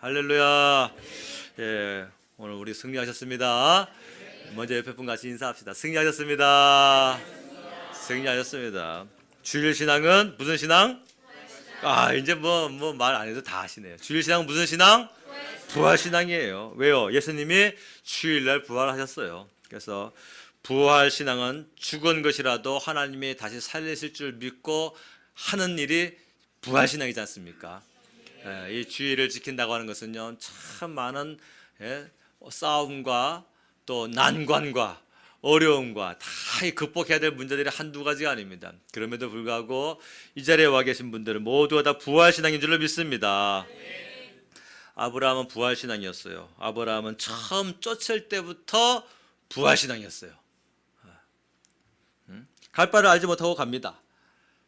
할렐루야. 예, 오늘 우리 승리하셨습니다. 먼저 옆에 분 같이 인사합시다. 승리하셨습니다. 승리하셨습니다. 주일 신앙은 무슨 신앙? 이제 뭐 말 안 해도 다 아시네요. 주일 신앙은 무슨 신앙? 부활 신앙이에요. 왜요? 예수님이 주일날 부활하셨어요. 그래서 부활 신앙은 죽은 것이라도 하나님이 다시 살리실 줄 믿고 하는 일이 부활 신앙이지 않습니까? 이 주일을 지킨다고 하는 것은요, 참 많은 싸움과 또 난관과 어려움과 다 극복해야 될 문제들이 한두 가지가 아닙니다. 그럼에도 불구하고 이 자리에 와 계신 분들은 모두가 다 부활 신앙인 줄로 믿습니다. 아브라함은 부활 신앙이었어요. 아브라함은 처음 쫓을 때부터 부활 신앙이었어요. 갈 바를 알지 못하고 갑니다.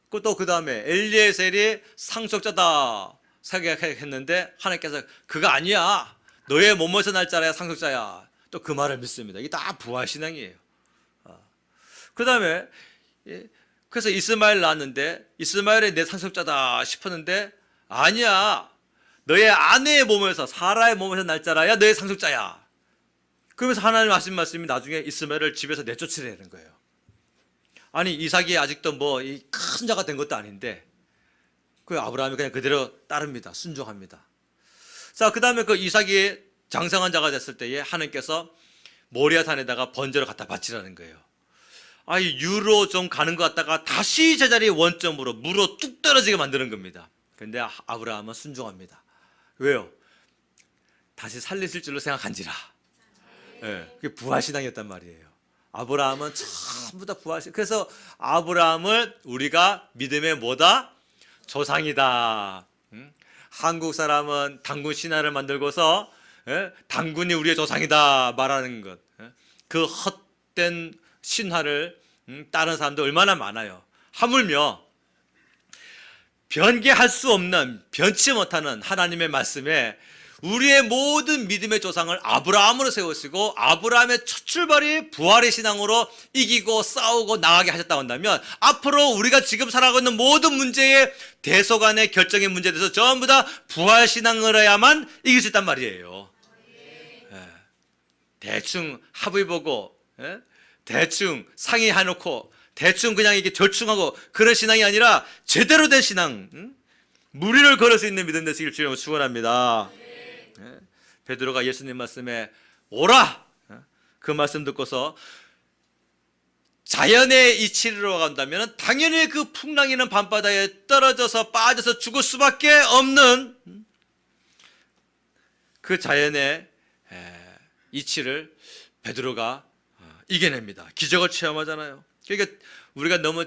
또 그 다음에 엘리에셀이 상속자다 생각했는데 하나님께서 그거 아니야, 너의 몸에서 날 자라야 상속자야, 또 그 말을 믿습니다. 이게 다 부활 신앙이에요. 그 다음에 그래서 이스마엘 낳았는데 이스마엘이 내 상속자다 싶었는데 아니야, 너의 아내의 몸에서, 사라의 몸에서 날 자라야 너의 상속자야. 그러면서 하나님 하신 말씀이 나중에 이스마엘을 집에서 내쫓으라는 거예요. 아니, 이삭이 아직도 뭐 큰 자가 된 것도 아닌데 그 아브라함이 그냥 그대로 따릅니다. 순종합니다. 자, 그 다음에 그 이삭이 장성한 자가 됐을 때에 하나님께서 모리아 산에다가 번제를 갖다 바치라는 거예요. 유로 좀 가는 것 같다가 다시 제자리 원점으로 무로 뚝 떨어지게 만드는 겁니다. 그런데 아브라함은 순종합니다. 왜요? 다시 살리실 줄로 생각한지라. 그게 부활신앙이었단 말이에요. 아브라함은 전부 다 부활신. 그래서 아브라함을 우리가 믿음의 뭐다? 조상이다. 한국 사람은 당군 신화를 만들고서 당군이 우리의 조상이다 말하는 것. 그 헛된 신화를 따른 사람도 얼마나 많아요. 하물며 변개할 수 없는, 변치 못하는 하나님의 말씀에 우리의 모든 믿음의 조상을 아브라함으로 세우시고 아브라함의 첫 출발이 부활의 신앙으로 이기고 싸우고 나가게 하셨다고 한다면 앞으로 우리가 지금 살아가고 있는 모든 문제의 대소간의 결정의 문제에 대해서 전부 다 부활 신앙을 해야만 이길 수 있단 말이에요. 대충 합의보고 대충 상의해놓고 대충 그냥 이게 절충하고 그런 신앙이 아니라 제대로 된 신앙, 무리를 걸을 수 있는 믿음 되시길 주님으로 축원합니다. 베드로가 예수님 말씀에 오라, 그 말씀 듣고서 자연의 이치로 간다면 당연히 그 풍랑이는 밤바다에 떨어져서 빠져서 죽을 수밖에 없는 그 자연의 이치를 베드로가 이겨냅니다. 기적을 체험하잖아요. 그러니까 우리가 너무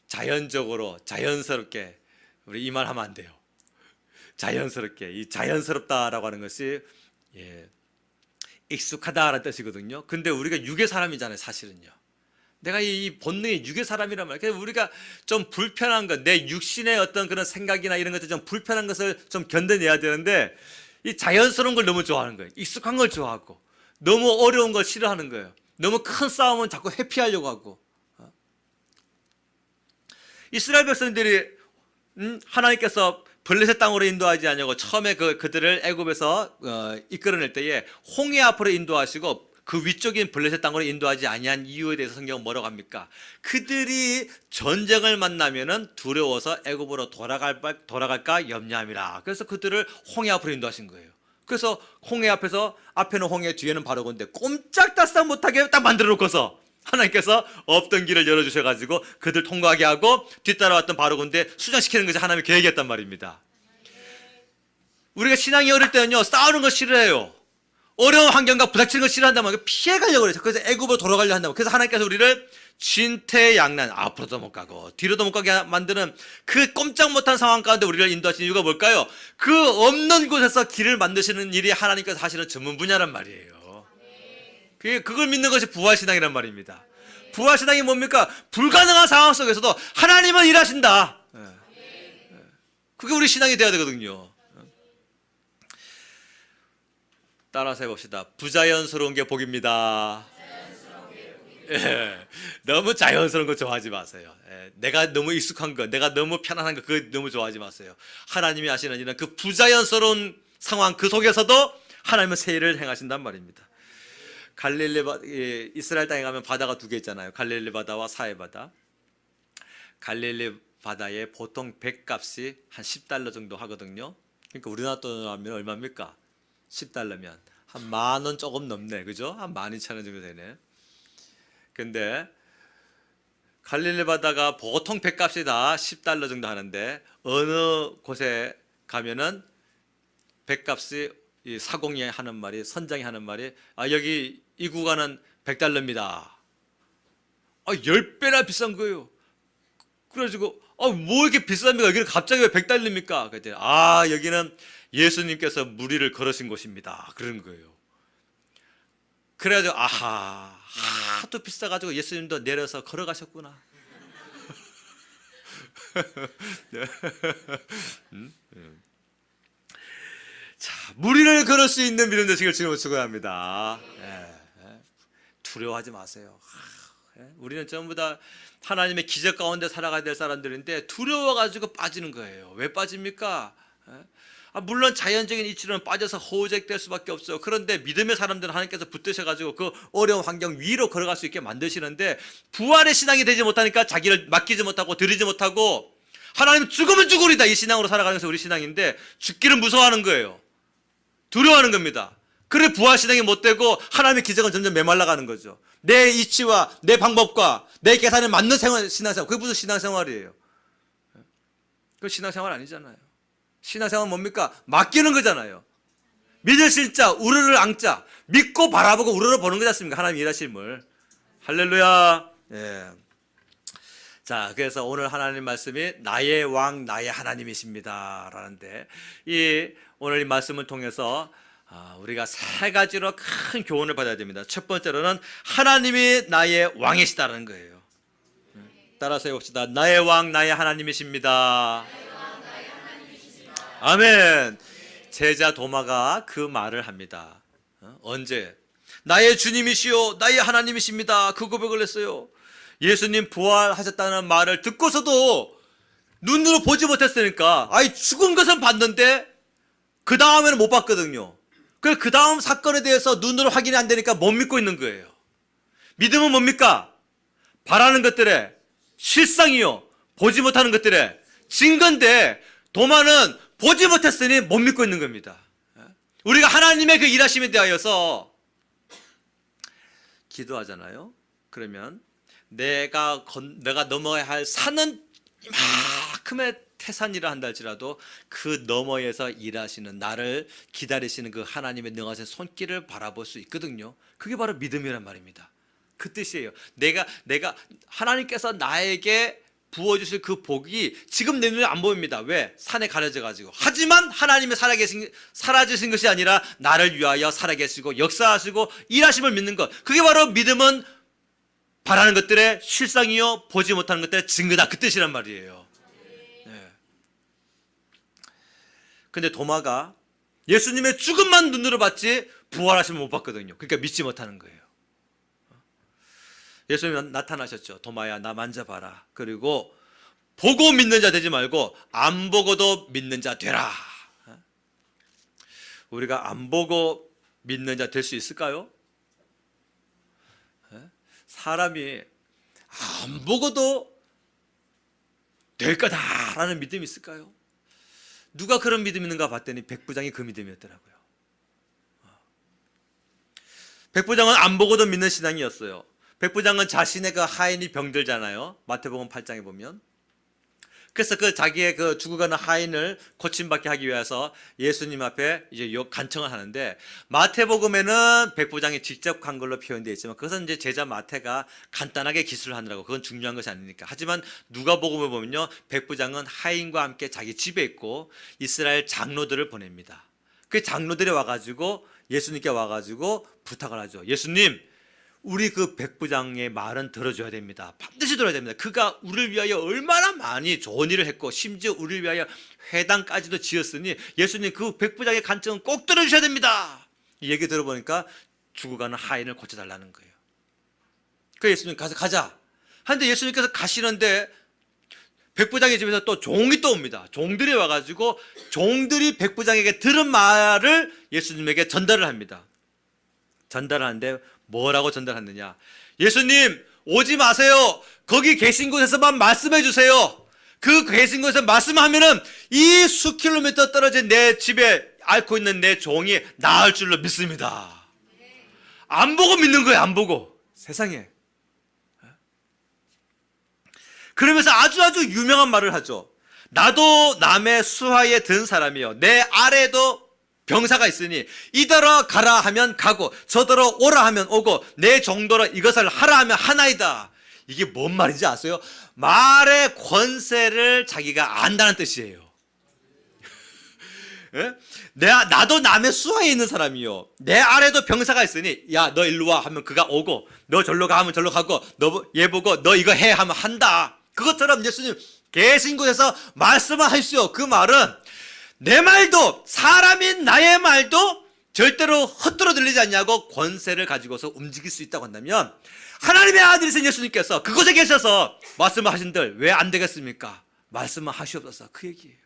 자연적으로 자연스럽게 우리 이 말 하면 안 돼요. 자연스럽게, 이 자연스럽다라고 하는 것이 익숙하다라는 뜻이거든요. 근데 우리가 육의 사람이잖아요, 사실은요. 내가 이 본능이 육의 사람이란 말이에요. 그래서 우리가 좀 불편한 것, 내 육신의 어떤 그런 생각이나 이런 것들 좀 불편한 것을 좀 견뎌내야 되는데 이 자연스러운 걸 너무 좋아하는 거예요. 익숙한 걸 좋아하고 너무 어려운 걸 싫어하는 거예요. 너무 큰 싸움은 자꾸 회피하려고 하고. 이스라엘 백성들이 하나님께서 블레셋 땅으로 인도하지 않냐고 처음에 그들을 애굽에서 이끌어낼 때에 홍해 앞으로 인도하시고 그 위쪽인 블레셋 땅으로 인도하지 아니한 이유에 대해서 성경은 뭐라고 합니까? 그들이 전쟁을 만나면은 두려워서 애굽으로 돌아갈까 염려함이라. 그래서 그들을 홍해 앞으로 인도하신 거예요. 그래서 홍해 앞에는 홍해, 뒤에는 바로건데 꼼짝달싹 못하게 딱 만들어 놓고서 하나님께서 없던 길을 열어주셔가지고 그들 통과하게 하고 뒤따라왔던 바로건데 수장시키는 것이 하나님의 계획이었단 말입니다. 우리가 신앙이 어릴 때는요, 싸우는 거 싫어해요. 어려운 환경과 부닥치는 거 싫어한단 말이에요. 피해가려고 그래요. 그래서 애굽으로 돌아가려 한다고. 그래서 하나님께서 우리를 진퇴양난, 앞으로도 못 가고 뒤로도 못 가게 만드는 그 꼼짝 못한 상황 가운데 우리를 인도하시는 이유가 뭘까요? 그 없는 곳에서 길을 만드시는 일이 하나님께서 하시는 전문 분야란 말이에요. 그걸 믿는 것이 부활신앙이란 말입니다. 부활신앙이 뭡니까? 불가능한 상황 속에서도 하나님은 일하신다. 그게 우리 신앙이 돼야 되거든요. 따라서 해봅시다. 부자연스러운 게 복입니다. 너무 자연스러운 거 좋아하지 마세요. 내가 너무 익숙한 거, 내가 너무 편안한 거, 그거 너무 좋아하지 마세요. 하나님이 하시는 일은 그 부자연스러운 상황 그 속에서도 하나님은 새 일을 행하신단 말입니다. 이스라엘 땅에 가면 바다가 두 개 있잖아요. 갈릴리 바다와 사해 바다. 갈릴리 바다에 보통 배값이 한 10달러 정도 하거든요. 그러니까 우리나라 돈으로 하면 얼마입니까? 10달러면 한 10,000원 조금 넘네, 그죠? 한 12,000원 정도 되네. 근데 갈릴리 바다가 보통 배값이 다 10달러 정도 하는데 어느 곳에 가면은 배값이 이 사공이 하는 말이, 선장이 하는 말이, 여기 이 구간은 100달러입니다. 10배나 비싼 거예요. 그래가지고 뭐 이렇게 비쌉니까? 여기는 갑자기 왜 100달러입니까? 그랬더니 여기는 예수님께서 무리를 걸으신 곳입니다. 그런 거예요. 그래가지고 하도 비싸가지고 예수님도 내려서 걸어가셨구나. 자, 무리를 걸을 수 있는 믿음 되시길 주님으로 축원합니다. 두려워하지 마세요. 우리는 전부 다 하나님의 기적 가운데 살아가야 될 사람들인데 두려워가지고 빠지는 거예요. 왜 빠집니까? 물론 자연적인 이치로는 빠져서 허우적될 수밖에 없어요. 그런데 믿음의 사람들은 하나님께서 붙드셔가지고 그 어려운 환경 위로 걸어갈 수 있게 만드시는데 부활의 신앙이 되지 못하니까 자기를 맡기지 못하고 드리지 못하고 하나님 죽으면 죽으리다 이 신앙으로 살아가는 것이 우리 신앙인데 죽기를 무서워하는 거예요. 두려워하는 겁니다. 그래 부활 신앙이 못 되고 하나님의 기적은 점점 메말라가는 거죠. 내 이치와 내 방법과 내 계산에 맞는 신앙생활, 그게 무슨 신앙생활이에요? 그 신앙생활 아니잖아요. 신앙생활은 뭡니까? 맡기는 거잖아요. 믿으실 자, 우르르 앙자, 믿고 바라보고 우르르 보는 거지 않습니까? 하나님 일하심을. 할렐루야. 자, 그래서 오늘 하나님 말씀이 나의 왕, 나의 하나님이십니다 라는데 오늘 이 말씀을 통해서 우리가 세 가지로 큰 교훈을 받아야 됩니다. 첫 번째로는 하나님이 나의 왕이시다는 거예요. 따라서 해봅시다. 나의 왕, 나의 하나님이십니다. 아멘. 제자 도마가 그 말을 합니다. 언제? 나의 주님이시요 나의 하나님이십니다. 그 고백을 했어요. 예수님 부활하셨다는 말을 듣고서도 눈으로 보지 못했으니까 죽은 것은 봤는데 그 다음에는 못 봤거든요. 그 다음 사건에 대해서 눈으로 확인이 안 되니까 못 믿고 있는 거예요. 믿음은 뭡니까? 바라는 것들의 실상이요 보지 못하는 것들의 증거인데 도마는 보지 못했으니 못 믿고 있는 겁니다. 우리가 하나님의 그 일하심에 대하여서 기도하잖아요. 그러면 내가 넘어야 할 산은 이만큼의 태산이라 한다 할지라도 그 너머에서 일하시는 나를 기다리시는 그 하나님의 능하신 손길을 바라볼 수 있거든요. 그게 바로 믿음이란 말입니다. 그 뜻이에요. 내가 하나님께서 나에게 부어주실 그 복이 지금 내 눈에 안 보입니다. 왜? 산에 가려져 가지고. 하지만 하나님이 살아계신 것이 아니라 나를 위하여 살아계시고 역사하시고 일하심을 믿는 것. 그게 바로 믿음은 바라는 것들의 실상이요 보지 못하는 것들의 증거다. 그 뜻이란 말이에요. 근데 도마가 예수님의 죽음만 눈으로 봤지 부활하심을 못 봤거든요. 그러니까 믿지 못하는 거예요. 예수님이 나타나셨죠. 도마야 나 만져봐라. 그리고 보고 믿는 자 되지 말고 안 보고도 믿는 자 되라. 우리가 안 보고 믿는 자 될 수 있을까요? 사람이 안 보고도 될 거다라는 믿음이 있을까요? 누가 그런 믿음이 있는가 봤더니 백부장이 그 믿음이었더라고요. 백부장은 안 보고도 믿는 신앙이었어요. 백부장은 자신의 그 하인이 병들잖아요. 마태복음 8장에 보면. 그래서 그 자기의 그 죽어가는 하인을 고침받게 하기 위해서 예수님 앞에 이제 간청을 하는데 마태복음에는 백부장이 직접 간 걸로 표현되어 있지만 그것은 이제 제자 마태가 간단하게 기술을 하느라고 그건 중요한 것이 아니니까. 하지만 누가복음을 보면요. 백부장은 하인과 함께 자기 집에 있고 이스라엘 장로들을 보냅니다. 그 장로들이 와가지고 예수님께 와가지고 부탁을 하죠. 예수님, 우리 그 백부장의 말은 들어줘야 됩니다. 반드시 들어야 됩니다. 그가 우리를 위하여 얼마나 많이 좋은 일을 했고 심지어 우리를 위하여 회당까지도 지었으니 예수님 그 백부장의 간청은 꼭 들어주셔야 됩니다. 이 얘기 들어보니까 죽어가는 하인을 고쳐달라는 거예요. 그래서 예수님 가자 하는데 예수님께서 가시는데 백부장의 집에서 또 종이 또 옵니다. 종들이 와가지고 종들이 백부장에게 들은 말을 예수님에게 전달을 합니다. 전달하는데 뭐라고 전달하느냐? 예수님, 오지 마세요. 거기 계신 곳에서만 말씀해 주세요. 그 계신 곳에서 말씀하면은 이 수킬로미터 떨어진 내 집에 앓고 있는 내 종이 나을 줄로 믿습니다. 안 보고 믿는 거예요. 안 보고. 세상에. 그러면서 아주 유명한 말을 하죠. 나도 남의 수하에 든 사람이요, 내 아래도 병사가 있으니 이더러 가라 하면 가고 저더러 오라 하면 오고 내 정도로 이것을 하라 하면 하나이다. 이게 뭔 말인지 아세요? 말의 권세를 자기가 안다는 뜻이에요. 나도 남의 수하에 있는 사람이요, 내 아래도 병사가 있으니 야, 너 일로 와 하면 그가 오고, 너 절로 가 하면 절로 가고, 너 얘 보고 너 이거 해 하면 한다. 그것처럼 예수님 계신 곳에서 말씀을 하십시오. 그 말은 내 말도 사람인 나의 말도 절대로 헛되어 들리지 않냐고 권세를 가지고서 움직일 수 있다고 한다면, 하나님의 아들이신 예수님께서 그곳에 계셔서 말씀을 하신들 왜 안 되겠습니까? 말씀을 하시옵소서. 그 얘기예요.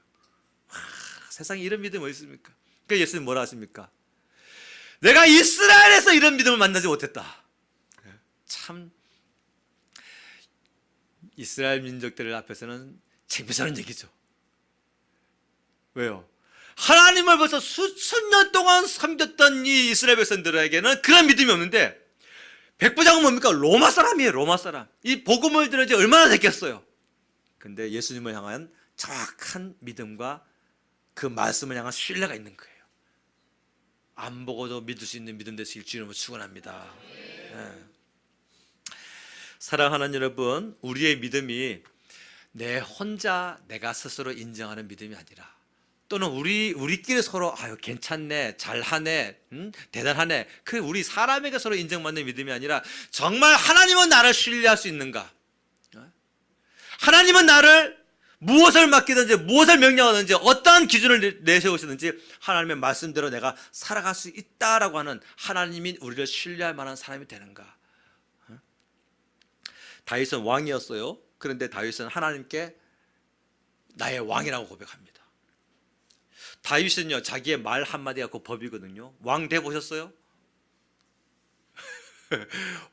세상에 이런 믿음이 어디 있습니까? 그러니까 예수님 뭐라 하십니까? 내가 이스라엘에서 이런 믿음을 만나지 못했다. 참 이스라엘 민족들 앞에서는 창피스러운 얘기죠. 왜요? 하나님을 벌써 수천 년 동안 섬겼던 이 이스라엘 백성들에게는 그런 믿음이 없는데, 백부장은 뭡니까? 로마 사람이에요. 로마 사람. 이 복음을 들은 지 얼마나 됐겠어요. 근데 예수님을 향한 정확한 믿음과 그 말씀을 향한 신뢰가 있는 거예요. 안 보고도 믿을 수 있는 믿음 되시길 주님으로 축원합니다. 네. 사랑하는 여러분, 우리의 믿음이 내가 스스로 인정하는 믿음이 아니라, 또는 우리끼리 서로 아유 괜찮네, 잘하네, 대단하네, 그 우리 사람에게 서로 인정받는 믿음이 아니라, 정말 하나님은 나를 신뢰할 수 있는가? 하나님은 나를 무엇을 맡기든지 무엇을 명령하든지 어떠한 기준을 내세우시든지 하나님의 말씀대로 내가 살아갈 수 있다라고 하는, 하나님이 우리를 신뢰할 만한 사람이 되는가? 다윗은 왕이었어요. 그런데 다윗은 하나님께 나의 왕이라고 고백합니다. 다윗은요, 자기의 말 한마디가 그 법이거든요. 왕 돼 보셨어요?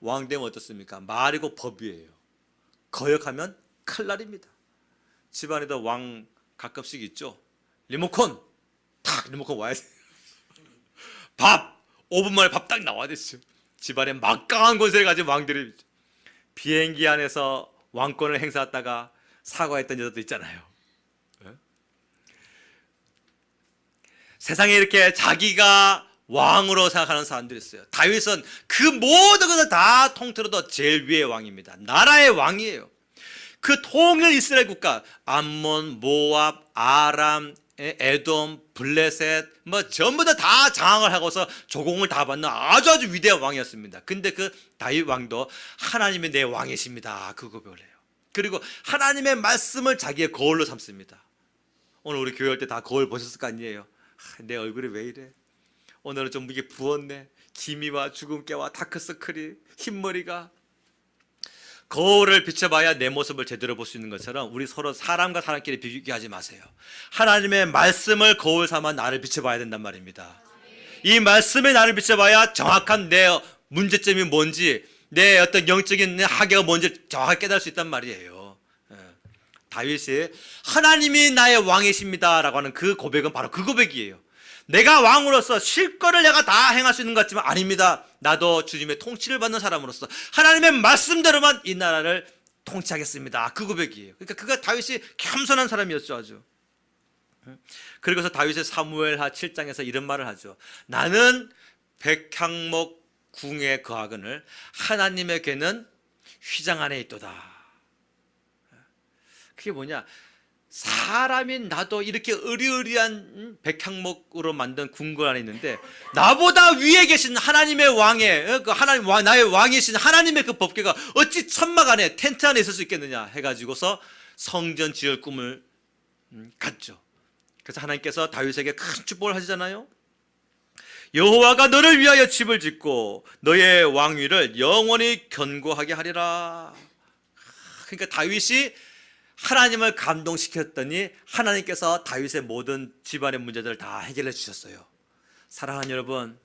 왕 되면 어떻습니까? 말이고 법이에요. 거역하면 큰일 날입니다. 집안에도 왕 가끔씩 있죠. 리모컨 탁, 리모컨 와야 돼. 밥 5분 만에 밥 딱 나와야 됐죠. 집안에 막강한 권세를 가진 왕들이 있죠. 비행기 안에서 왕권을 행사했다가 사과했던 여자도 있잖아요. 네? 세상에 이렇게 자기가 왕으로 생각하는 사람들이 있어요. 다윗은 그 모든 것을 다 통틀어도 제일 위의 왕입니다. 나라의 왕이에요. 그 통일 이스라엘 국가, 암몬, 모압, 아람, 에돔, 블레셋 뭐 전부 다 장악을 하고서 조공을 다 받는 아주 위대한 왕이었습니다. 근데 그 다윗 왕도 하나님이 내 왕이십니다, 그 고백을 해요. 그리고 하나님의 말씀을 자기의 거울로 삼습니다. 오늘 우리 교회 올 때 다 거울 보셨을 거 아니에요? 내 얼굴이 왜 이래? 오늘은 좀 이게 부었네. 기미와 주근깨와 다크서클이, 흰머리가. 거울을 비춰봐야 내 모습을 제대로 볼 수 있는 것처럼 우리 서로 사람과 사람끼리 비교하지 마세요. 하나님의 말씀을 거울 삼아 나를 비춰봐야 된단 말입니다. 이 말씀에 나를 비춰봐야 정확한 내 문제점이 뭔지, 내 어떤 영적인 학계가 뭔지 정확하게 깨달을 수 있단 말이에요. 다윗이 하나님이 나의 왕이십니다 라고 하는 그 고백은 바로 그 고백이에요. 내가 왕으로서 실권을 내가 다 행할 수 있는 것 같지만 아닙니다. 나도 주님의 통치를 받는 사람으로서 하나님의 말씀대로만 이 나라를 통치하겠습니다, 그 고백이에요. 그러니까 그가 다윗이 겸손한 사람이었죠, 아주. 그리고서 다윗의 사무엘하 7장에서 이런 말을 하죠. 나는 백향목 궁에 거하거늘 하나님의 궤는 휘장 안에 있도다. 그게 뭐냐? 사람인 나도 이렇게 으리으리한 백향목으로 만든 궁궐 안에 있는데, 나보다 위에 계신 하나님의 왕의 나의 왕이신 하나님의 그 법궤가 어찌 천막 안에, 텐트 안에 있을 수 있겠느냐 해가지고서 성전 지을 꿈을 갖죠. 그래서 하나님께서 다윗에게 큰 축복을 하시잖아요. 여호와가 너를 위하여 집을 짓고 너의 왕위를 영원히 견고하게 하리라. 그러니까 다윗이 하나님을 감동시켰더니 하나님께서 다윗의 모든 집안의 문제들을 다 해결해 주셨어요. 사랑하는 여러분,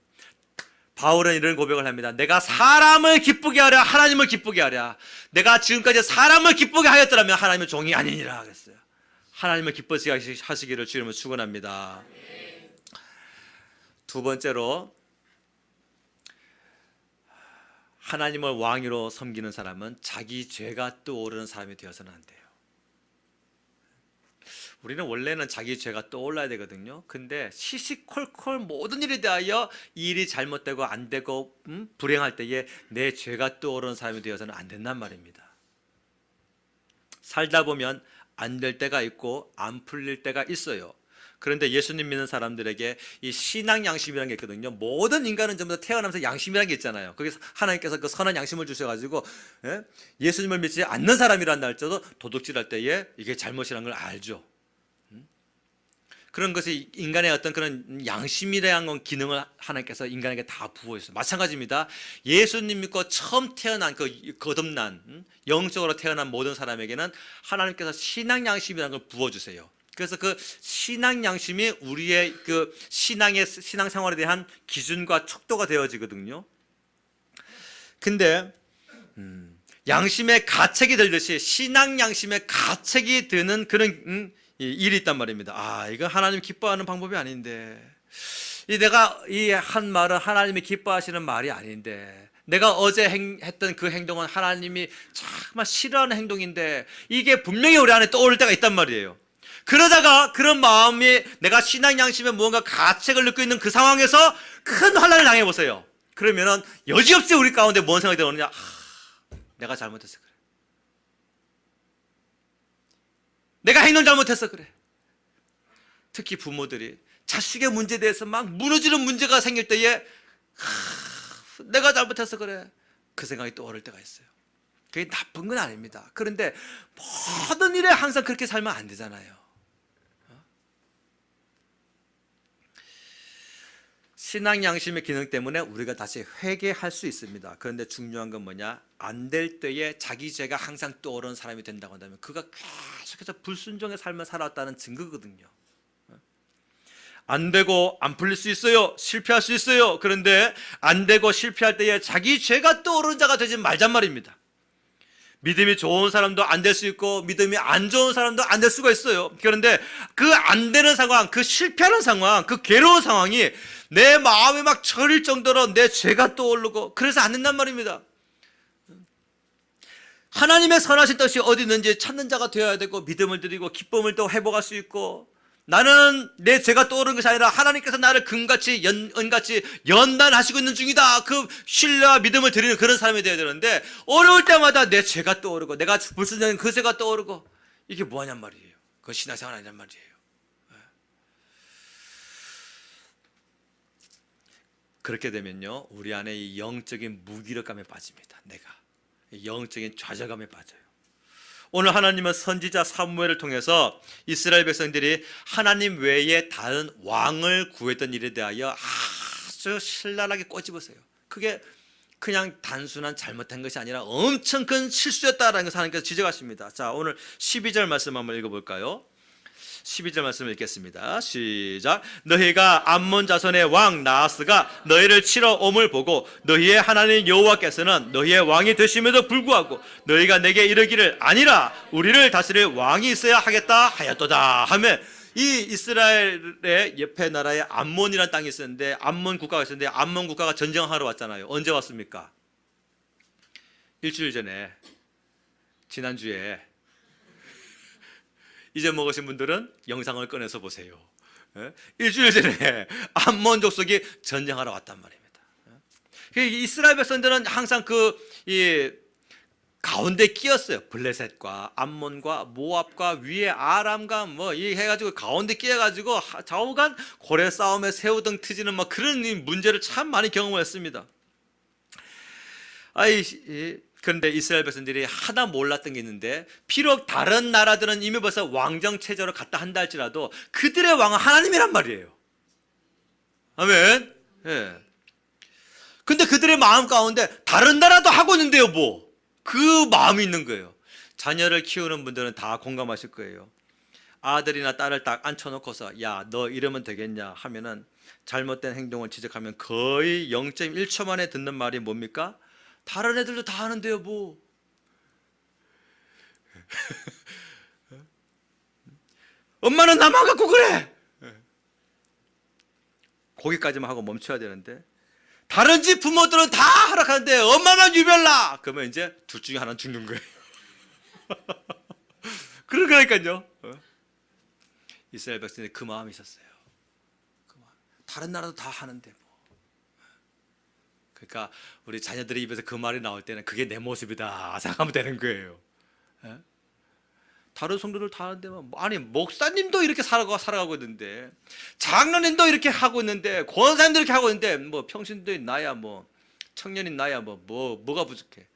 바울은 이런 고백을 합니다. 내가 사람을 기쁘게 하랴 하나님을 기쁘게 하랴. 내가 지금까지 사람을 기쁘게 하였더라면 하나님의 종이 아니니라 그랬어요. 하나님을 기쁘시게 하시기를 주님을 축원합니다. 두 번째로, 하나님을 왕으로 섬기는 사람은 자기 죄가 떠오르는 사람이 되어서는 안 돼요. 우리는 원래는 자기 죄가 떠올라야 되거든요. 근데 시시콜콜 모든 일에 대하여 이 일이 잘못되고 안 되고 불행할 때에 내 죄가 떠오르는 사람이 되어서는 안 된단 말입니다. 살다 보면 안 될 때가 있고 안 풀릴 때가 있어요. 그런데 예수님 믿는 사람들에게 이 신앙 양심이라는 게 있거든요. 모든 인간은 전부 다 태어나면서 양심이라는 게 있잖아요. 거기서 하나님께서 그 선한 양심을 주셔가지고 예수님을 믿지 않는 사람이란 할지라도 도둑질할 때에 이게 잘못이라는 걸 알죠. 그런 것이 인간의 어떤 그런 양심이라는 기능을 하나님께서 인간에게 다 부어있어요. 마찬가지입니다. 예수님 믿고 처음 태어난 거듭난 영적으로 태어난 모든 사람에게는 하나님께서 신앙 양심이라는 걸 부어주세요. 그래서 그 신앙 양심이 우리의 그 신앙 생활에 대한 기준과 척도가 되어지거든요. 근데 양심의 가책이 들듯이 신앙 양심의 가책이 드는 그런 일이 있단 말입니다. 이거 하나님 기뻐하는 방법이 아닌데, 내가 이 한 말은 하나님이 기뻐하시는 말이 아닌데, 내가 어제 했던 그 행동은 하나님이 정말 싫어하는 행동인데, 이게 분명히 우리 안에 떠오를 때가 있단 말이에요. 그러다가 그런 마음이 내가 신앙 양심에 무언가 가책을 느끼고 있는 그 상황에서 큰 환난을 당해보세요. 그러면은 여지없이 우리 가운데 뭔 생각이 들어오느냐? 내가 잘못했어 그래. 내가 행동 잘못했어 그래. 특히 부모들이 자식의 문제에 대해서 막 무너지는 문제가 생길 때에 내가 잘못했어 그래. 그 생각이 떠오를 때가 있어요. 그게 나쁜 건 아닙니다. 그런데 모든 일에 항상 그렇게 살면 안 되잖아요. 신앙 양심의 기능 때문에 우리가 다시 회개할 수 있습니다. 그런데 중요한 건 뭐냐? 안 될 때에 자기 죄가 항상 떠오르는 사람이 된다고 한다면 그가 계속해서 불순종의 삶을 살아왔다는 증거거든요. 안 되고 안 풀릴 수 있어요. 실패할 수 있어요. 그런데 안 되고 실패할 때에 자기 죄가 떠오르는 자가 되지 말잔 말입니다. 믿음이 좋은 사람도 안 될 수 있고 믿음이 안 좋은 사람도 안 될 수가 있어요. 그런데 그 안 되는 상황, 그 실패하는 상황, 그 괴로운 상황이 내 마음에 막 저릴 정도로 내 죄가 떠오르고 그래서 안 된단 말입니다. 하나님의 선하신 뜻이 어디 있는지 찾는 자가 되어야 되고 믿음을 드리고 기쁨을 또 회복할 수 있고, 나는 내 죄가 떠오르는 것이 아니라 하나님께서 나를 금같이 은같이 연단하시고 있는 중이다. 그 신뢰와 믿음을 드리는 그런 사람이 되어야 되는데 어려울 때마다 내 죄가 떠오르고 내가 불순종한 그 죄가 떠오르고 이게 뭐하냔 말이에요. 그건 신앙생활 아니란 말이에요. 그렇게 되면요 우리 안에 이 영적인 무기력감에 빠집니다. 내가 영적인 좌절감에 빠져요. 오늘 하나님은 선지자 사무엘을 통해서 이스라엘 백성들이 하나님 외에 다른 왕을 구했던 일에 대하여 아주 신랄하게 꼬집으세요. 그게 그냥 단순한 잘못한 것이 아니라 엄청 큰 실수였다라는 것을 하나님께서 지적하십니다. 자, 오늘 12절 말씀 한번 읽어볼까요? 12절 말씀을 읽겠습니다. 시작. 너희가 암몬 자손의 왕 나하스가 너희를 치러 옴을 보고 너희의 하나님 여호와께서는 너희의 왕이 되심에도 불구하고 너희가 내게 이르기를 아니라 우리를 다스릴 왕이 있어야 하겠다 하였도다 하면, 이 이스라엘의 옆에 나라에 암몬이라는 땅이 있었는데, 암몬 국가가 있었는데 암몬 국가가 전쟁하러 왔잖아요. 언제 왔습니까? 일주일 전에, 지난주에. 잊어먹으신 분들은 영상을 꺼내서 보세요. 일주일 전에 암몬 족속이 전쟁하러 왔단 말입니다. 이스라엘 백성들은 항상 이 가운데 끼었어요. 블레셋과 암몬과 모압과 위에 아람과 이 해가지고 가운데 끼어가지고 좌우간 고래 싸움에 새우등 트지는 그런 문제를 참 많이 경험했습니다. 그런데 이스라엘 백성들이 하나 몰랐던 게 있는데, 비록 다른 나라들은 이미 벌써 왕정 체제로 갔다 한다 할지라도 그들의 왕은 하나님이란 말이에요. 아멘. 예. 근데 그들의 마음 가운데 다른 나라도 하고 있는데요, 그 마음이 있는 거예요. 자녀를 키우는 분들은 다 공감하실 거예요. 아들이나 딸을 딱 앉혀놓고서 야, 너 이러면 되겠냐 하면은 잘못된 행동을 지적하면 거의 0.1초 만에 듣는 말이 뭡니까? 다른 애들도 다 하는데요 뭐. 엄마는 나만 갖고 그래. 거기까지만 하고 멈춰야 되는데 다른 집 부모들은 다 허락하는데 엄마만 유별나. 그러면 이제 둘 중에 하나는 죽는 거예요. 그러니까요. 이스라엘 백성들이 그 마음이 있었어요. 그 마음. 다른 나라도 다 하는데 뭐. 그러니까 우리 자녀들의 입에서 그 말이 나올 때는 그게 내 모습이다 생각하면 되는 거예요. 예? 다른 성도들 다 하는데 아니 목사님도 이렇게 살아가고 있는데 장로님도 이렇게 하고 있는데 권사님도 이렇게 하고 있는데 뭐 평신도인 나야 뭐 청년인 나야 뭐가 부족해.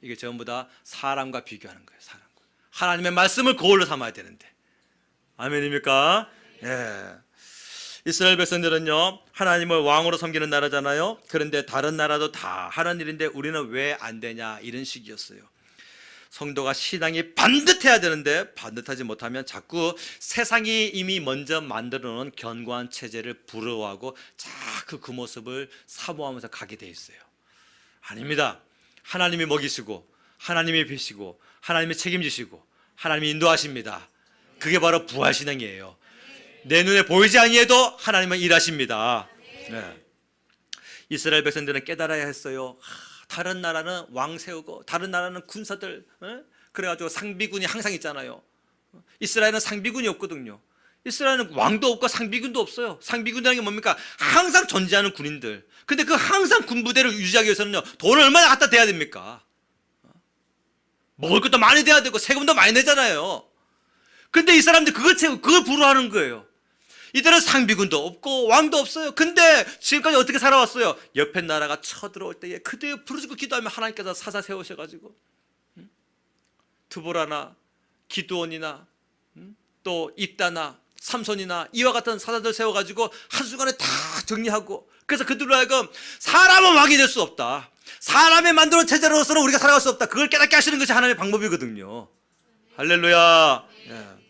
이게 전부 다 사람과 비교하는 거예요. 사람과. 하나님의 말씀을 거울로 삼아야 되는데. 아멘입니까? 예. 이스라엘 백성들은요 하나님을 왕으로 섬기는 나라잖아요. 그런데 다른 나라도 다 하는 일인데 우리는 왜 안 되냐 이런 식이었어요. 성도가 신앙이 반듯해야 되는데 반듯하지 못하면 자꾸 세상이 이미 먼저 만들어 놓은 견고한 체제를 부러워하고 자꾸 그 모습을 사모하면서 가게 돼 있어요. 아닙니다. 하나님이 먹이시고 하나님이 비시고 하나님이 책임지시고 하나님이 인도하십니다. 그게 바로 부활신앙이에요. 내 눈에 보이지 아니해도 하나님은 일하십니다. 네. 이스라엘 백성들은 깨달아야 했어요. 다른 나라는 왕 세우고 다른 나라는 군사들 그래가지고 상비군이 항상 있잖아요. 이스라엘은 상비군이 없거든요. 이스라엘은 왕도 없고 상비군도 없어요. 상비군이라는 게 뭡니까? 항상 존재하는 군인들. 근데 그 항상 군부대를 유지하기 위해서는요 돈을 얼마나 갖다 대야 됩니까? 먹을 것도 많이 대야 되고 세금도 많이 내잖아요. 근데 이 사람들 그걸 부러워하는 거예요. 이들은 상비군도 없고 왕도 없어요. 근데 지금까지 어떻게 살아왔어요? 옆에 나라가 쳐들어올 때에 그때 부르짖고 기도하면 하나님께서 사사 세우셔가지고 드보라나 기드온이나 또 입다나 삼손이나 이와 같은 사사들 세워가지고 한순간에 다 정리하고 그래서 그들로 하여금 사람은 왕이 될 수 없다. 사람이 만들어온 체제로서는 우리가 살아갈 수 없다. 그걸 깨닫게 하시는 것이 하나님의 방법이거든요. 할렐루야. 예.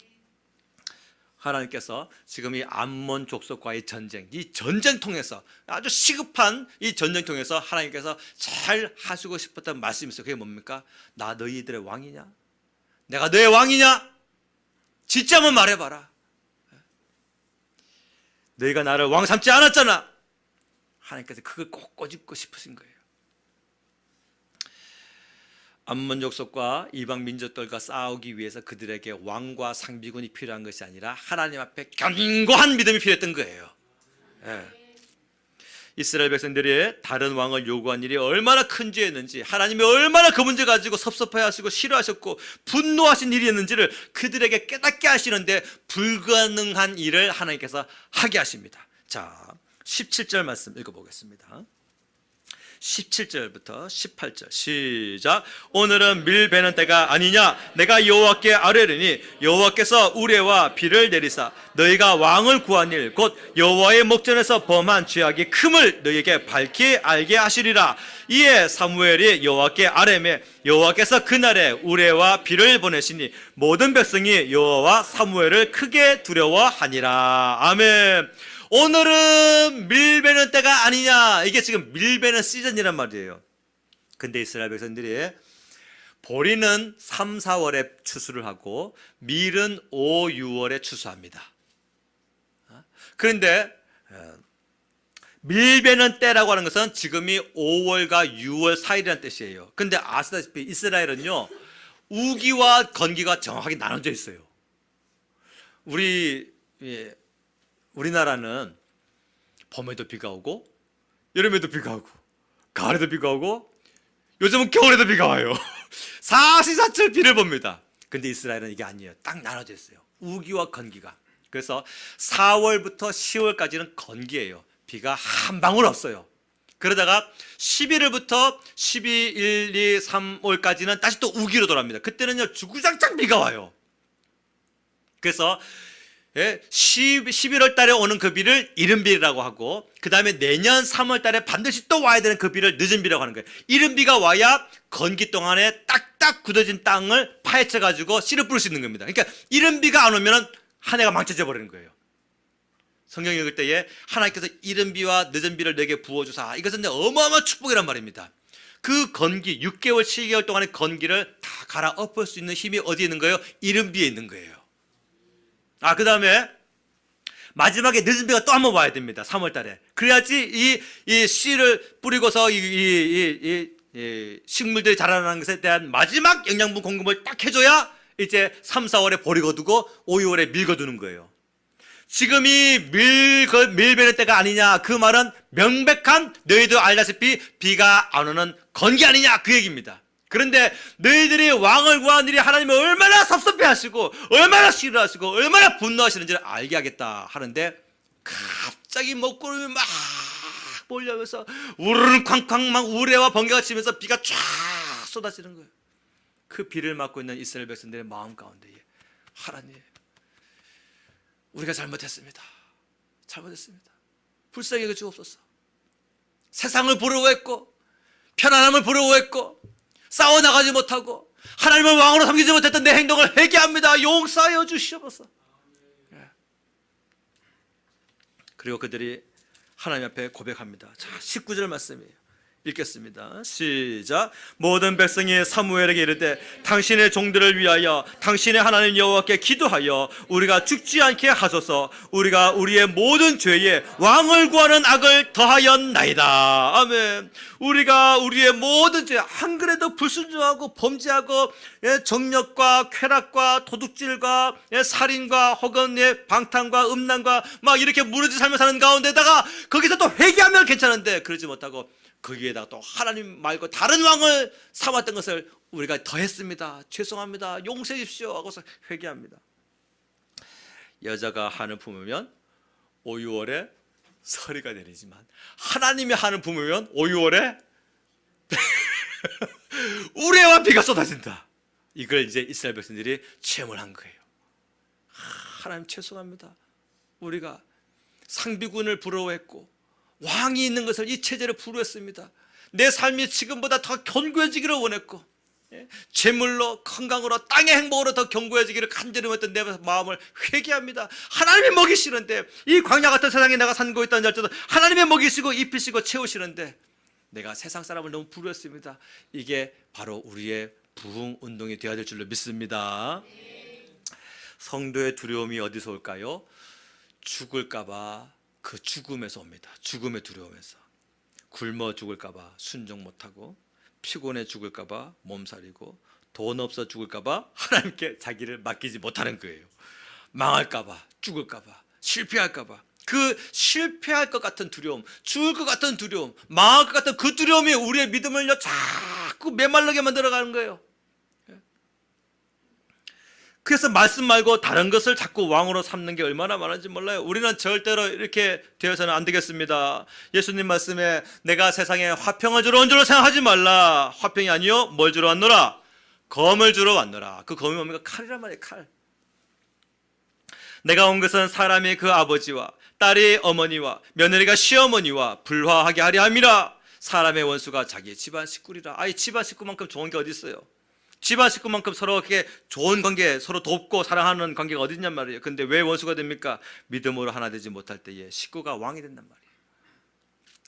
하나님께서 지금 이 암몬 족속과의 전쟁, 이 전쟁 통해서 아주 시급한 이 전쟁 통해서 하나님께서 잘 하시고 싶었던 말씀이 있어요. 그게 뭡니까? 나 너희들의 왕이냐? 내가 너의 왕이냐? 진짜 한번 말해봐라. 너희가 나를 왕 삼지 않았잖아. 하나님께서 그걸 꼭 꼬집고 싶으신 거예요. 암몬 족속과 이방 민족들과 싸우기 위해서 그들에게 왕과 상비군이 필요한 것이 아니라 하나님 앞에 견고한 믿음이 필요했던 거예요. 예. 이스라엘 백성들이 다른 왕을 요구한 일이 얼마나 큰 죄였는지, 하나님이 얼마나 그 문제 가지고 섭섭해하시고 싫어하셨고 분노하신 일이었는지를 그들에게 깨닫게 하시는데 불가능한 일을 하나님께서 하게 하십니다. 자, 17절 말씀 읽어보겠습니다. 17절부터 18절 시작. 오늘은 밀 베는 때가 아니냐? 내가 여호와께 아뢰리니 여호와께서 우레와 비를 내리사 너희가 왕을 구한 일 곧 여호와의 목전에서 범한 죄악이 큼을 너희에게 밝히 알게 하시리라. 이에 사무엘이 여호와께 아뢰매 여호와께서 그날에 우레와 비를 보내시니 모든 백성이 여호와와 사무엘을 크게 두려워하니라. 아멘. 오늘은 밀 베는 때가 아니냐. 이게 지금 밀 베는 시즌이란 말이에요. 근데 이스라엘 백성들이 보리는 3, 4월에 추수를 하고 밀은 5, 6월에 추수합니다. 그런데 밀 베는 때라고 하는 것은 지금이 5월과 6월 사이라는 뜻이에요. 근데 아시다시피 이스라엘은요 우기와 건기가 정확하게 나눠져 있어요. 우리나라는 봄에도 비가 오고 여름에도 비가 오고 가을에도 비가 오고 요즘은 겨울에도 비가 와요. 사시사철 비를 봅니다. 근데 이스라엘은 이게 아니에요. 딱 나눠져 있어요. 우기와 건기가. 그래서 4월부터 10월까지는 건기예요. 비가 한 방울 없어요. 그러다가 11월부터 12, 1, 2, 3월까지는 다시 또 우기로 돌아옵니다. 그때는요 주구장창 비가 와요. 그래서 11월 달에 오는 그 비를 이른비라고 하고 그 다음에 내년 3월 달에 반드시 또 와야 되는 그 비를 늦은비라고 하는 거예요. 이른비가 와야 건기 동안에 딱딱 딱 굳어진 땅을 파헤쳐 가지고 씨를 뿌릴 수 있는 겁니다. 그러니까 이른 비가 안 오면 한 해가 망쳐져 버리는 거예요. 성경 읽을 때에 하나님께서 이른 비와 늦은 비를 내게 부어주사, 이것은 어마어마한 축복이란 말입니다. 그 건기, 6개월 7개월 동안의 건기를 다 갈아엎을 수 있는 힘이 어디에 있는 거예요? 이른 비에 있는 거예요. 그 다음에 마지막에 늦은 비가 또 한 번 와야 됩니다. 3월 달에. 그래야지 이 씨를 뿌리고서 이 식물들이 자라나는 것에 대한 마지막 영양분 공급을 딱 해줘야 이제 3, 4월에 버리고두고 5, 6월에 밀거두는 거예요. 지금이 밀베는 때가 아니냐, 그 말은 명백한, 너희도 알다시피 비가 안 오는 건기 아니냐, 그 얘기입니다. 그런데 너희들이 왕을 구하는 일이 하나님을 얼마나 섭섭해 하시고 얼마나 싫어하시고 얼마나 분노하시는지를 알게 하겠다 하는데, 갑자기 먹구름이 막 몰려오면서 우르르 쾅쾅 막 우레와 번개가 치면서 비가 쫙 쏟아지는 거예요. 그 비를 맞고 있는 이스라엘 백성들의 마음 가운데, 하나님, 우리가 잘못했습니다. 불쌍히 여겨 주옵소서. 세상을 부러워했고 편안함을 부러워했고 싸워나가지 못하고 하나님을 왕으로 섬기지 못했던 내 행동을 회개합니다. 용서하여 주시옵소서. 그리고 그들이 하나님 앞에 고백합니다. 자, 19절 말씀이에요. 읽겠습니다. 시작. 모든 백성이 사무엘에게 이르되 당신의 종들을 위하여 당신의 하나님 여호와께 기도하여 우리가 죽지 않게 하소서. 우리가 우리의 모든 죄에 왕을 구하는 악을 더하였나이다. 아멘. 우리가 우리의 모든 죄, 한 그래도 불순종하고 범죄하고 정력과 쾌락과 도둑질과 살인과 혹은 방탕과 음란과 막 이렇게 무너진 삶을 사는 가운데다가 거기서 또 회개하면 괜찮은데 그러지 못하고 거기에다가 또 하나님 말고 다른 왕을 삼았던 것을 우리가 더했습니다. 죄송합니다. 용서해 주십시오 하고서 회개합니다. 여자가 한을 품으면 5, 6월에 서리가 내리지만 하나님이 한을 품으면 5, 6월에 우레와 비가 쏟아진다. 이걸 이제 이스라엘 백성들이 체험을 한 거예요. 하나님 죄송합니다. 우리가 상비군을 부러워했고 왕이 있는 것을, 이 체제를 부러워했습니다. 내 삶이 지금보다 더 견고해지기를 원했고 재물로, 건강으로, 땅의 행복으로 더 견고해지기를 간절히 원했던 내 마음을 회개합니다. 하나님이 먹이시는데, 이 광야 같은 세상에 내가 살고 있다는 잘도 하나님이 먹이시고 입히시고 채우시는데 내가 세상 사람을 너무 부러웠습니다. 이게 바로 우리의 부흥 운동이 되어야 될 줄로 믿습니다. 성도의 두려움이 어디서 올까요? 죽을까 봐 그 죽음에서 옵니다. 죽음의 두려움에서. 굶어 죽을까 봐 순종 못하고, 피곤해 죽을까 봐 몸살이고, 돈 없어 죽을까 봐 하나님께 자기를 맡기지 못하는 거예요. 망할까 봐, 죽을까 봐, 실패할까 봐. 그 실패할 것 같은 두려움, 죽을 것 같은 두려움, 망할 것 같은 그 두려움이 우리의 믿음을 자꾸 메말르게 만들어가는 거예요. 그래서 말씀 말고 다른 것을 자꾸 왕으로 삼는 게 얼마나 많은지 몰라요. 우리는 절대로 이렇게 되어서는 안 되겠습니다. 예수님 말씀에 내가 세상에 화평을 주러 온 줄로 생각하지 말라. 화평이 아니요 뭘 주러 왔노라? 검을 주러 왔노라. 그 검이 뭡니까? 칼이란 말이에요. 칼. 내가 온 것은 사람이 그 아버지와 딸이 어머니와 며느리가 시어머니와 불화하게 하려 함이라. 사람의 원수가 자기 집안 식구리라. 아이, 집안 식구만큼 좋은 게 어디 있어요? 집안 식구만큼 서로 이렇게 좋은 관계, 서로 돕고 사랑하는 관계가 어디 있냔 말이에요. 근데 왜 원수가 됩니까? 믿음으로 하나 되지 못할 때에 식구가 왕이 된단 말이에요.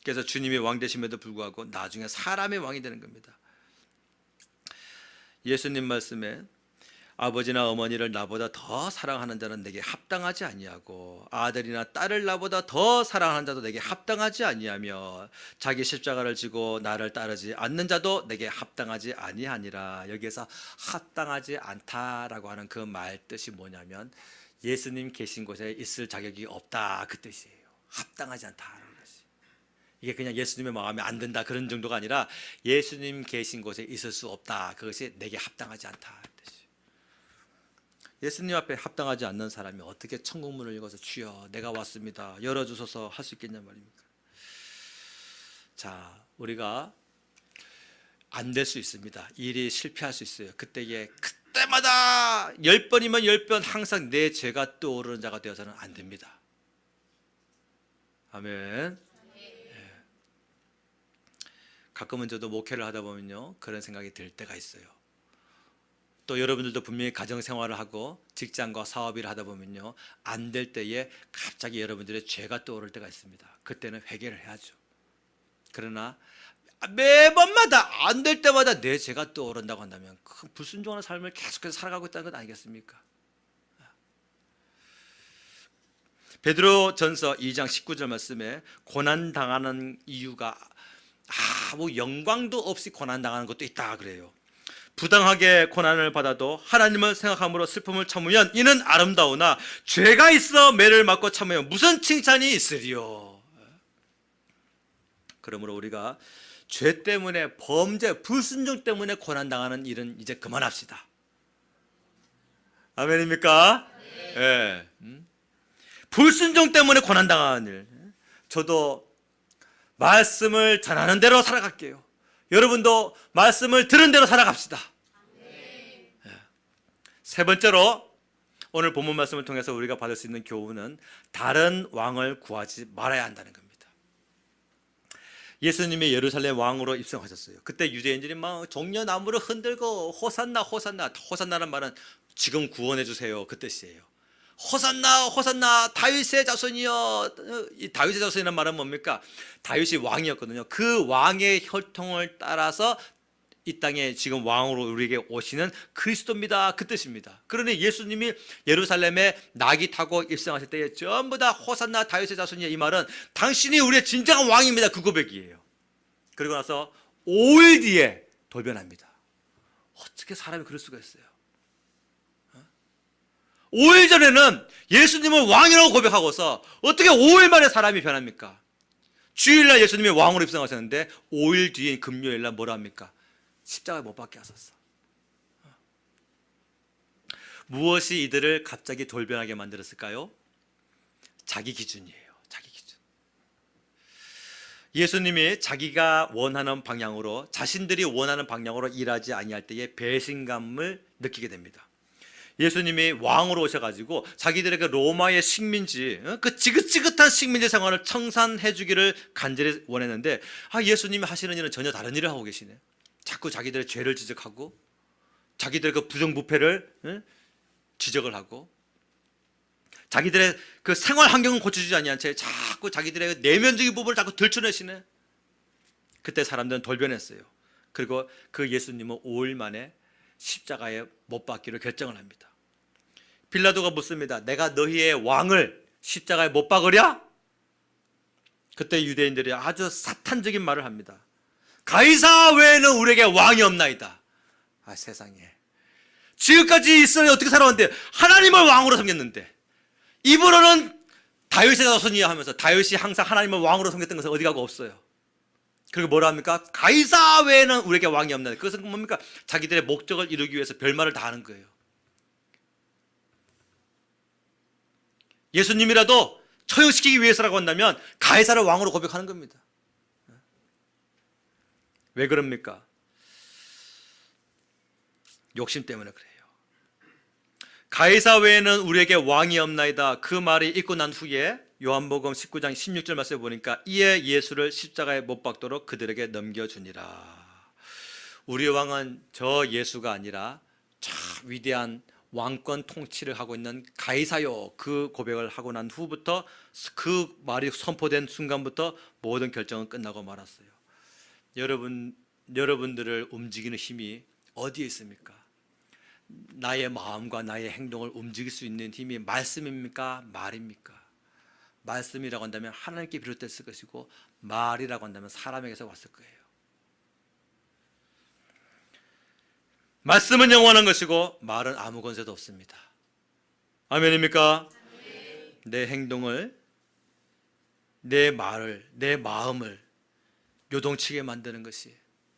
그래서 주님이 왕 되심에도 불구하고 나중에 사람의 왕이 되는 겁니다. 예수님 말씀에 아버지나 어머니를 나보다 더 사랑하는 자는 내게 합당하지 아니하고 아들이나 딸을 나보다 더 사랑하는 자도 내게 합당하지 아니하며 자기 십자가를 지고 나를 따르지 않는 자도 내게 합당하지 아니하니라. 여기에서 합당하지 않다라고 하는 그 말 뜻이 뭐냐면 예수님 계신 곳에 있을 자격이 없다, 그 뜻이에요. 합당하지 않다라는 것이. 이게 그냥 예수님의 마음에 안 든다 그런 정도가 아니라 예수님 계신 곳에 있을 수 없다, 그것이 내게 합당하지 않다. 예수님 앞에 합당하지 않는 사람이 어떻게 천국문을 읽어서 주여 내가 왔습니다 열어주소서 할 수 있겠냐 말입니까? 자, 우리가 안 될 수 있습니다. 일이 실패할 수 있어요. 그때마다 10번이면 10번 항상 내 죄가 떠오르는 자가 되어서는 안 됩니다. 아멘. 네. 가끔은 저도 목회를 하다 보면요 그런 생각이 들 때가 있어요. 또 여러분들도 분명히 가정생활을 하고 직장과 사업일을 하다 보면요, 안 될 때에 갑자기 여러분들의 죄가 떠오를 때가 있습니다. 그때는 회개를 해야죠. 그러나 매번마다 안 될 때마다 내 죄가 떠오른다고 한다면 그 불순종하는 삶을 계속해서 살아가고 있다는 것 아니겠습니까? 베드로전서 2장 19절 말씀에 고난당하는 이유가 아무 영광도 없이 고난당하는 것도 있다 그래요. 부당하게 고난을 받아도 하나님을 생각함으로 슬픔을 참으면 이는 아름다우나 죄가 있어 매를 맞고 참으면 무슨 칭찬이 있으리요. 그러므로 우리가 죄 때문에, 범죄, 불순종 때문에 고난당하는 일은 이제 그만합시다. 아멘입니까? 네. 불순종 때문에 고난당하는 일, 저도 말씀을 전하는 대로 살아갈게요. 여러분도 말씀을 들은 대로 살아갑시다. 네. 세 번째로 오늘 본문 말씀을 통해서 우리가 받을 수 있는 교훈은 다른 왕을 구하지 말아야 한다는 겁니다. 예수님이 예루살렘 왕으로 입성하셨어요. 그때 유대인들이 막 종려나무를 흔들고 호산나 호산나, 호산나란 말은 지금 구원해 주세요 그 뜻이에요. 호산나 호산나 다윗의 자손이여. 이 다윗의 자손이라는 말은 뭡니까? 다윗이 왕이었거든요. 그 왕의 혈통을 따라서 이 땅에 지금 왕으로 우리에게 오시는 그리스도입니다 그 뜻입니다. 그러니 예수님이 예루살렘에 낙이 타고 입성하실 때에 전부 다 호산나 다윗의 자손이여, 이 말은 당신이 우리의 진정한 왕입니다 그 고백이에요. 그리고 나서 5일 뒤에 돌변합니다. 어떻게 사람이 그럴 수가 있어요? 5일 전에는 예수님을 왕이라고 고백하고서 어떻게 5일 만에 사람이 변합니까? 주일날 예수님이 왕으로 입성하셨는데 5일 뒤인 금요일날 뭐라 합니까? 십자가에 못 박게 하셨어. 무엇이 이들을 갑자기 돌변하게 만들었을까요? 자기 기준이에요. 자기 기준. 예수님이 자기가 원하는 방향으로, 자신들이 원하는 방향으로 일하지 아니할 때에 배신감을 느끼게 됩니다. 예수님이 왕으로 오셔가지고 자기들에게 로마의 식민지, 그 지긋지긋한 식민지 생활을 청산해 주기를 간절히 원했는데, 예수님이 하시는 일은 전혀 다른 일을 하고 계시네. 자꾸 자기들의 죄를 지적하고 자기들의 그 부정부패를 지적을 하고 자기들의 그 생활 환경은 고쳐주지 아니한 채 자꾸 자기들의 내면적인 부분을 자꾸 들춰내시네. 그때 사람들은 돌변했어요. 그리고 그 예수님은 5일 만에 십자가에 못 박기로 결정을 합니다. 빌라도가 묻습니다. 내가 너희의 왕을 십자가에 못 박으랴? 그때 유대인들이 아주 사탄적인 말을 합니다. 가이사 외에는 우리에게 왕이 없나이다. 세상에, 지금까지 이스라엘이 어떻게 살아왔는데, 하나님을 왕으로 섬겼는데, 입으로는 다윗의 자손이야 하면서 다윗이 항상 하나님을 왕으로 섬겼던 것은 어디 가고 없어요. 그리고 뭐라 합니까? 가이사 외에는 우리에게 왕이 없나. 그것은 뭡니까? 자기들의 목적을 이루기 위해서 별말을 다 하는 거예요. 예수님이라도 처형시키기 위해서라고 한다면 가이사를 왕으로 고백하는 겁니다. 왜 그럽니까? 욕심 때문에 그래요. 가이사 외에는 우리에게 왕이 없나이다. 그 말이 있고 난 후에 요한복음 19장 16절 말씀에 보니까 이에 예수를 십자가에 못 박도록 그들에게 넘겨주니라. 우리의 왕은 저 예수가 아니라 저 위대한 왕권 통치를 하고 있는 가이사요, 그 고백을 하고 난 후부터, 그 말이 선포된 순간부터 모든 결정은 끝나고 말았어요. 여러분들을 움직이는 힘이 어디에 있습니까? 나의 마음과 나의 행동을 움직일 수 있는 힘이 말씀입니까? 말입니까? 말씀이라고 한다면 하나님께 비롯됐을 것이고, 말이라고 한다면 사람에게서 왔을 거예요. 말씀은 영원한 것이고 말은 아무 권세도 없습니다. 아멘입니까? 내 행동을, 내 말을, 내 마음을 요동치게 만드는 것이,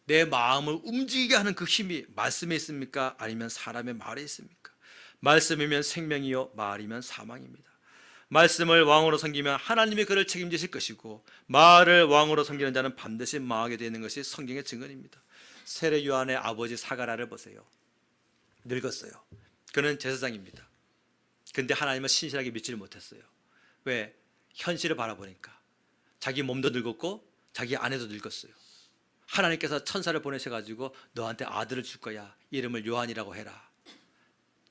내 마음을 움직이게 하는 그 힘이 말씀에 있습니까? 아니면 사람의 말에 있습니까? 말씀이면 생명이요, 말이면 사망입니다. 말씀을 왕으로 섬기면 하나님이 그를 책임지실 것이고, 말을 왕으로 섬기는 자는 반드시 망하게 되는 것이 성경의 증언입니다. 세례 요한의 아버지 사가랴를 보세요. 늙었어요. 그는 제사장입니다. 근데 하나님을 신실하게 믿지를 못했어요. 왜? 현실을 바라보니까 자기 몸도 늙었고 자기 아내도 늙었어요. 하나님께서 천사를 보내셔가지고 너한테 아들을 줄 거야, 이름을 요한이라고 해라.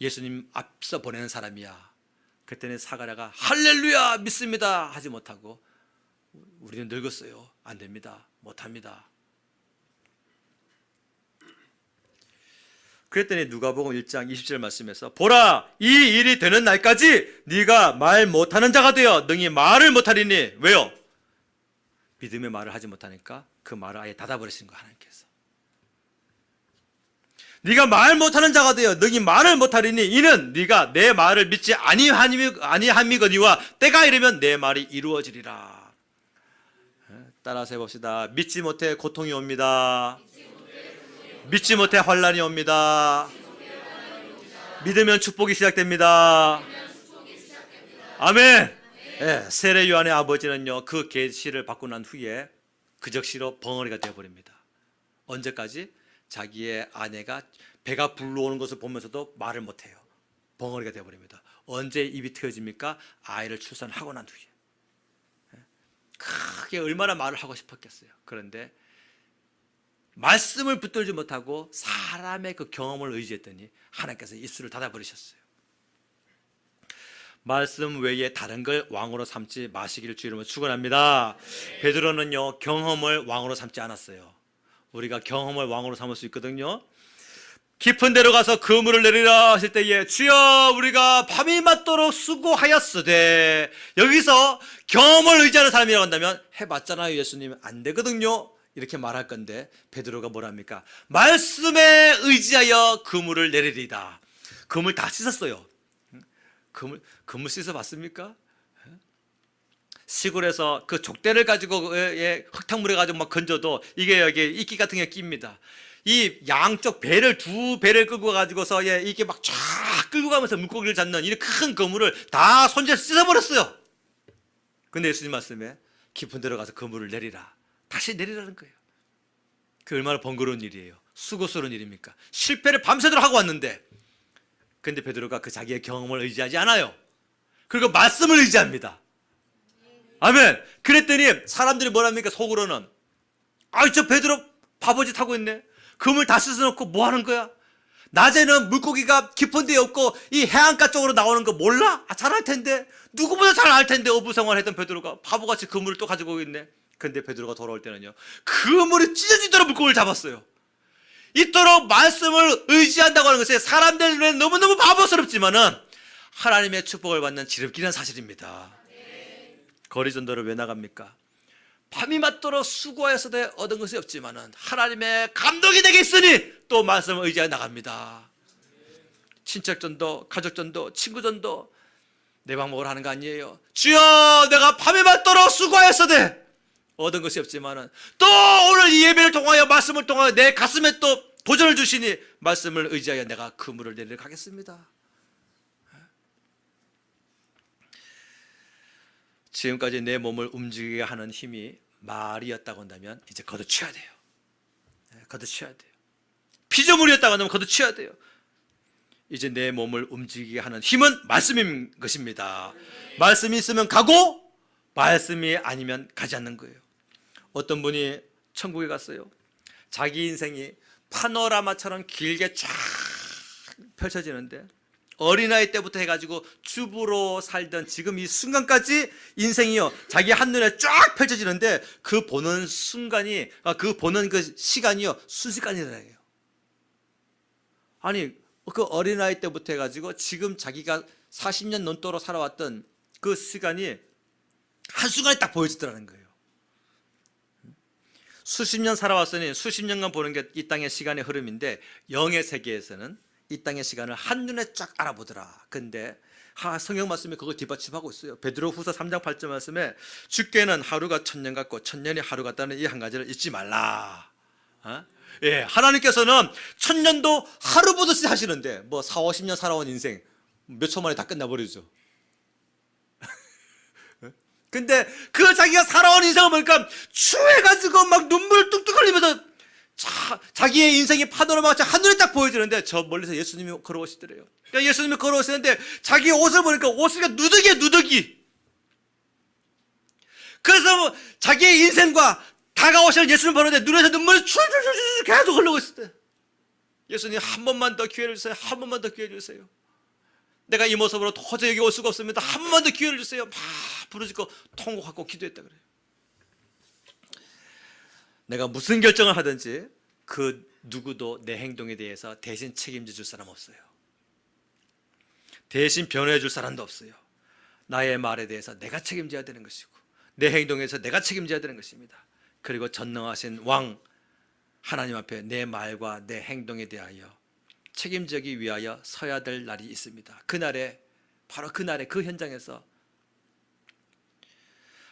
예수님 앞서 보내는 사람이야. 그때는 사가랴가 할렐루야 믿습니다 하지 못하고 우리는 늙었어요. 안 됩니다. 못합니다. 그랬더니 누가복음 1장 20절 말씀에서 보라 이 일이 되는 날까지 네가 말 못하는 자가 되어 능히 말을 못하리니 왜요? 믿음의 말을 하지 못하니까 그 말을 아예 닫아버리신 거예요. 하나님께서. 네가 말 못하는 자가 되어 능히 말을 못하리니 이는 네가 내 말을 믿지 아니함이거니와 때가 이르면 내 말이 이루어지리라. 따라서 해봅시다. 믿지 못해 고통이 옵니다. 믿지 못해 환난이 옵니다. 믿으면 축복이 시작됩니다. 아멘. 네, 세례 요한의 아버지는요 그 계시를 받고 난 후에 그 즉시로 벙어리가 되어버립니다. 언제까지? 자기의 아내가 배가 불러오는 것을 보면서도 말을 못해요. 벙어리가 되어버립니다. 언제 입이 트여집니까? 아이를 출산하고 난 후에. 크게 얼마나 말을 하고 싶었겠어요. 그런데 말씀을 붙들지 못하고 사람의 그 경험을 의지했더니 하나님께서 입술을 닫아버리셨어요. 말씀 외에 다른 걸 왕으로 삼지 마시기를 주 이름으로 축원합니다. 베드로는요 경험을 왕으로 삼지 않았어요. 우리가 경험을 왕으로 삼을 수 있거든요. 깊은 데로 가서 그물을 내리라 하실 때에 주여 우리가 밤이 맞도록 수고하였으되 여기서 경험을 의지하는 사람이라고 한다면 해봤잖아요 예수님 안 되거든요 이렇게 말할 건데 베드로가 뭐랍니까? 말씀에 의지하여 그물을 내리리다. 그물 다 씻었어요. 그물 씻어봤습니까? 시골에서 그 족대를 가지고 흙탕물에 가지고 막 건져도 이게 여기 이끼 같은 게 낍니다. 이 양쪽 배를 두 배를 끌고 가지고서 이게 막 쫙 끌고 가면서 물고기를 잡는 이 큰 그물을 다 손질해서 씻어버렸어요. 근데 예수님 말씀에 깊은 데로 가서 그물을 내리라. 다시 내리라는 거예요. 그 얼마나 번거로운 일이에요. 수고스러운 일입니까? 실패를 밤새도록 하고 왔는데 근데 베드로가 그 자기의 경험을 의지하지 않아요. 그리고 말씀을 의지합니다. 아멘. 그랬더니 사람들이 뭐랍니까? 속으로는 아이 저 베드로 바보짓 하고 있네. 그물 다 씻어놓고 뭐 하는 거야? 낮에는 물고기가 깊은 데에 없고 이 해안가 쪽으로 나오는 거 몰라? 잘 알 텐데 누구보다 잘 알 텐데 어부생활했던 베드로가 바보같이 그물을 또 가지고 있네. 근데 베드로가 돌아올 때는요 그물이 찢어지도록 물고기를 잡았어요. 이토록 말씀을 의지한다고 하는 것이 사람들 눈에 너무너무 바보스럽지만은 하나님의 축복을 받는 지름길은 사실입니다. 거리 전도를 왜 나갑니까? 밤이 맞도록 수고해서도 얻은 것이 없지만은 하나님의 감동이 내게 있으니 또 말씀을 의지하여 나갑니다. 친척 전도, 가족 전도, 친구 전도 내 방법으로 하는 거 아니에요. 주여 내가 밤이 맞도록 수고하였어도 얻은 것이 없지만은 또 오늘 이 예배를 통하여 말씀을 통하여 내 가슴에 또 도전을 주시니 말씀을 의지하여 내가 그물을 내리러 가겠습니다. 지금까지 내 몸을 움직이게 하는 힘이 말이었다고 한다면 이제 걷어쳐야 돼요. 걷어쳐야 돼요. 피조물이었다고 한다면 걷어쳐야 돼요. 이제 내 몸을 움직이게 하는 힘은 말씀인 것입니다. 말씀이 있으면 가고 말씀이 아니면 가지 않는 거예요. 어떤 분이 천국에 갔어요. 자기 인생이 파노라마처럼 길게 쫙 펼쳐지는데 어린아이 때부터 해가지고 주부로 살던 지금 이 순간까지 인생이요 자기 한눈에 쫙 펼쳐지는데 그 보는 순간이 그 보는 그 시간이요 순식간이라요. 아니 그 어린아이 때부터 해가지고 지금 자기가 40년 넘도록 살아왔던 그 시간이 한순간에 딱 보여지더라는 거예요. 수십 년 살아왔으니 수십 년간 보는 게 이 땅의 시간의 흐름인데 영의 세계에서는 이 땅의 시간을 한눈에 쫙 알아보더라. 근데 성경 말씀이 그걸 뒷받침하고 있어요. 베드로 후서 3장 8절 말씀에 주께는 하루가 천년 같고 천년이 하루 같다는 이 한 가지를 잊지 말라. 예, 하나님께서는 천년도 하루 보듯이 하시는데 뭐 4, 50년 살아온 인생 몇 초 만에 다 끝나버리죠. 근데 그 자기가 살아온 인생을 보니까 추해가지고 막 눈물 뚝뚝 흘리면서 자기의 인생이 파도로마 같이 한눈에 딱 보여지는데 저 멀리서 예수님이 걸어오시더래요. 그러니까 예수님이 걸어오시는데 자기 옷을 보니까 옷이 누더기야 누더기. 그래서 자기의 인생과 다가오시는 예수님 보는데 눈에서 눈물이 줄줄줄줄 계속 흘러고 있을 때 예수님 한 번만 더 기회를 주세요. 한 번만 더 기회 주세요. 내가 이 모습으로 도저히 여기 올 수가 없습니다. 한 번만 더 기회를 주세요. 막 부르짖고 통곡하고 기도했다 그래요. 내가 무슨 결정을 하든지 그 누구도 내 행동에 대해서 대신 책임져 줄 사람 없어요. 대신 변호해 줄 사람도 없어요. 나의 말에 대해서 내가 책임져야 되는 것이고 내 행동에서 내가 책임져야 되는 것입니다. 그리고 전능하신 왕 하나님 앞에 내 말과 내 행동에 대하여 책임지기 위하여 서야 될 날이 있습니다. 그날에, 바로 그날에 그 현장에서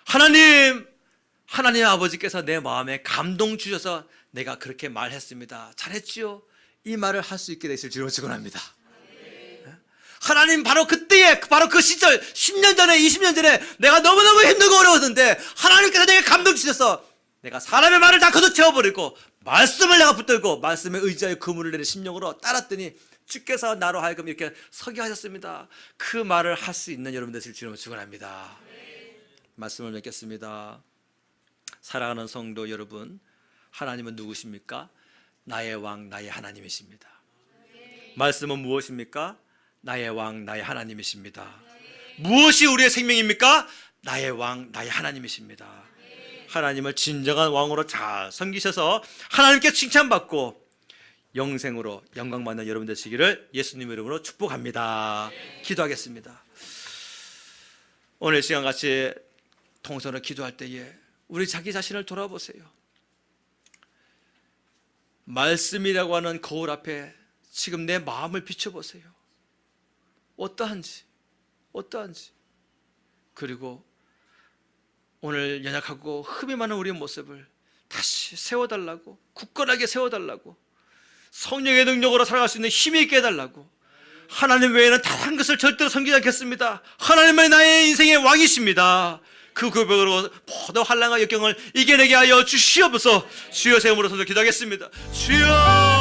하나님 아버지께서 내 마음에 감동 주셔서 내가 그렇게 말했습니다. 잘했지요? 이 말을 할 수 있게 되실 줄로 축원합니다. 하나님, 바로 그때에, 바로 그 시절 10년 전에 20년 전에 내가 너무너무 힘들고 어려웠는데 하나님께서 내게 감동 주셔서 내가 사람의 말을 다 걷어채워버리고 말씀을 내가 붙들고 말씀에 의지하여 그물을 내린 심령으로 따랐더니 주께서 나로 하여금 이렇게 서게 하셨습니다. 그 말을 할 수 있는 여러분 되실 줄로 축원합니다. 말씀을 맺겠습니다. 사랑하는 성도 여러분, 하나님은 누구십니까? 나의 왕, 나의 하나님이십니다. 말씀은 무엇입니까? 나의 왕, 나의 하나님이십니다. 무엇이 우리의 생명입니까? 나의 왕, 나의 하나님이십니다. 하나님을 진정한 왕으로 잘 섬기셔서 하나님께 칭찬받고 영생으로 영광받는 여러분 되시기를 예수님 이름으로 축복합니다. 기도하겠습니다. 오늘 시간 같이 통성으로 기도할 때에 우리 자기 자신을 돌아보세요. 말씀이라고 하는 거울 앞에 지금 내 마음을 비춰보세요. 어떠한지. 그리고 오늘 연약하고 흠이 많은 우리의 모습을 다시 세워달라고, 굳건하게 세워달라고, 성령의 능력으로 살아갈 수 있는 힘이 있게 해달라고. 하나님 외에는 다른 것을 절대로 섬기지 않겠습니다. 하나님은 나의 인생의 왕이십니다. 그 고백으로 모든 환난과 역경을 이겨내게 하여 주시옵소서. 주여, 제 이름으로 기도하겠습니다. 주여.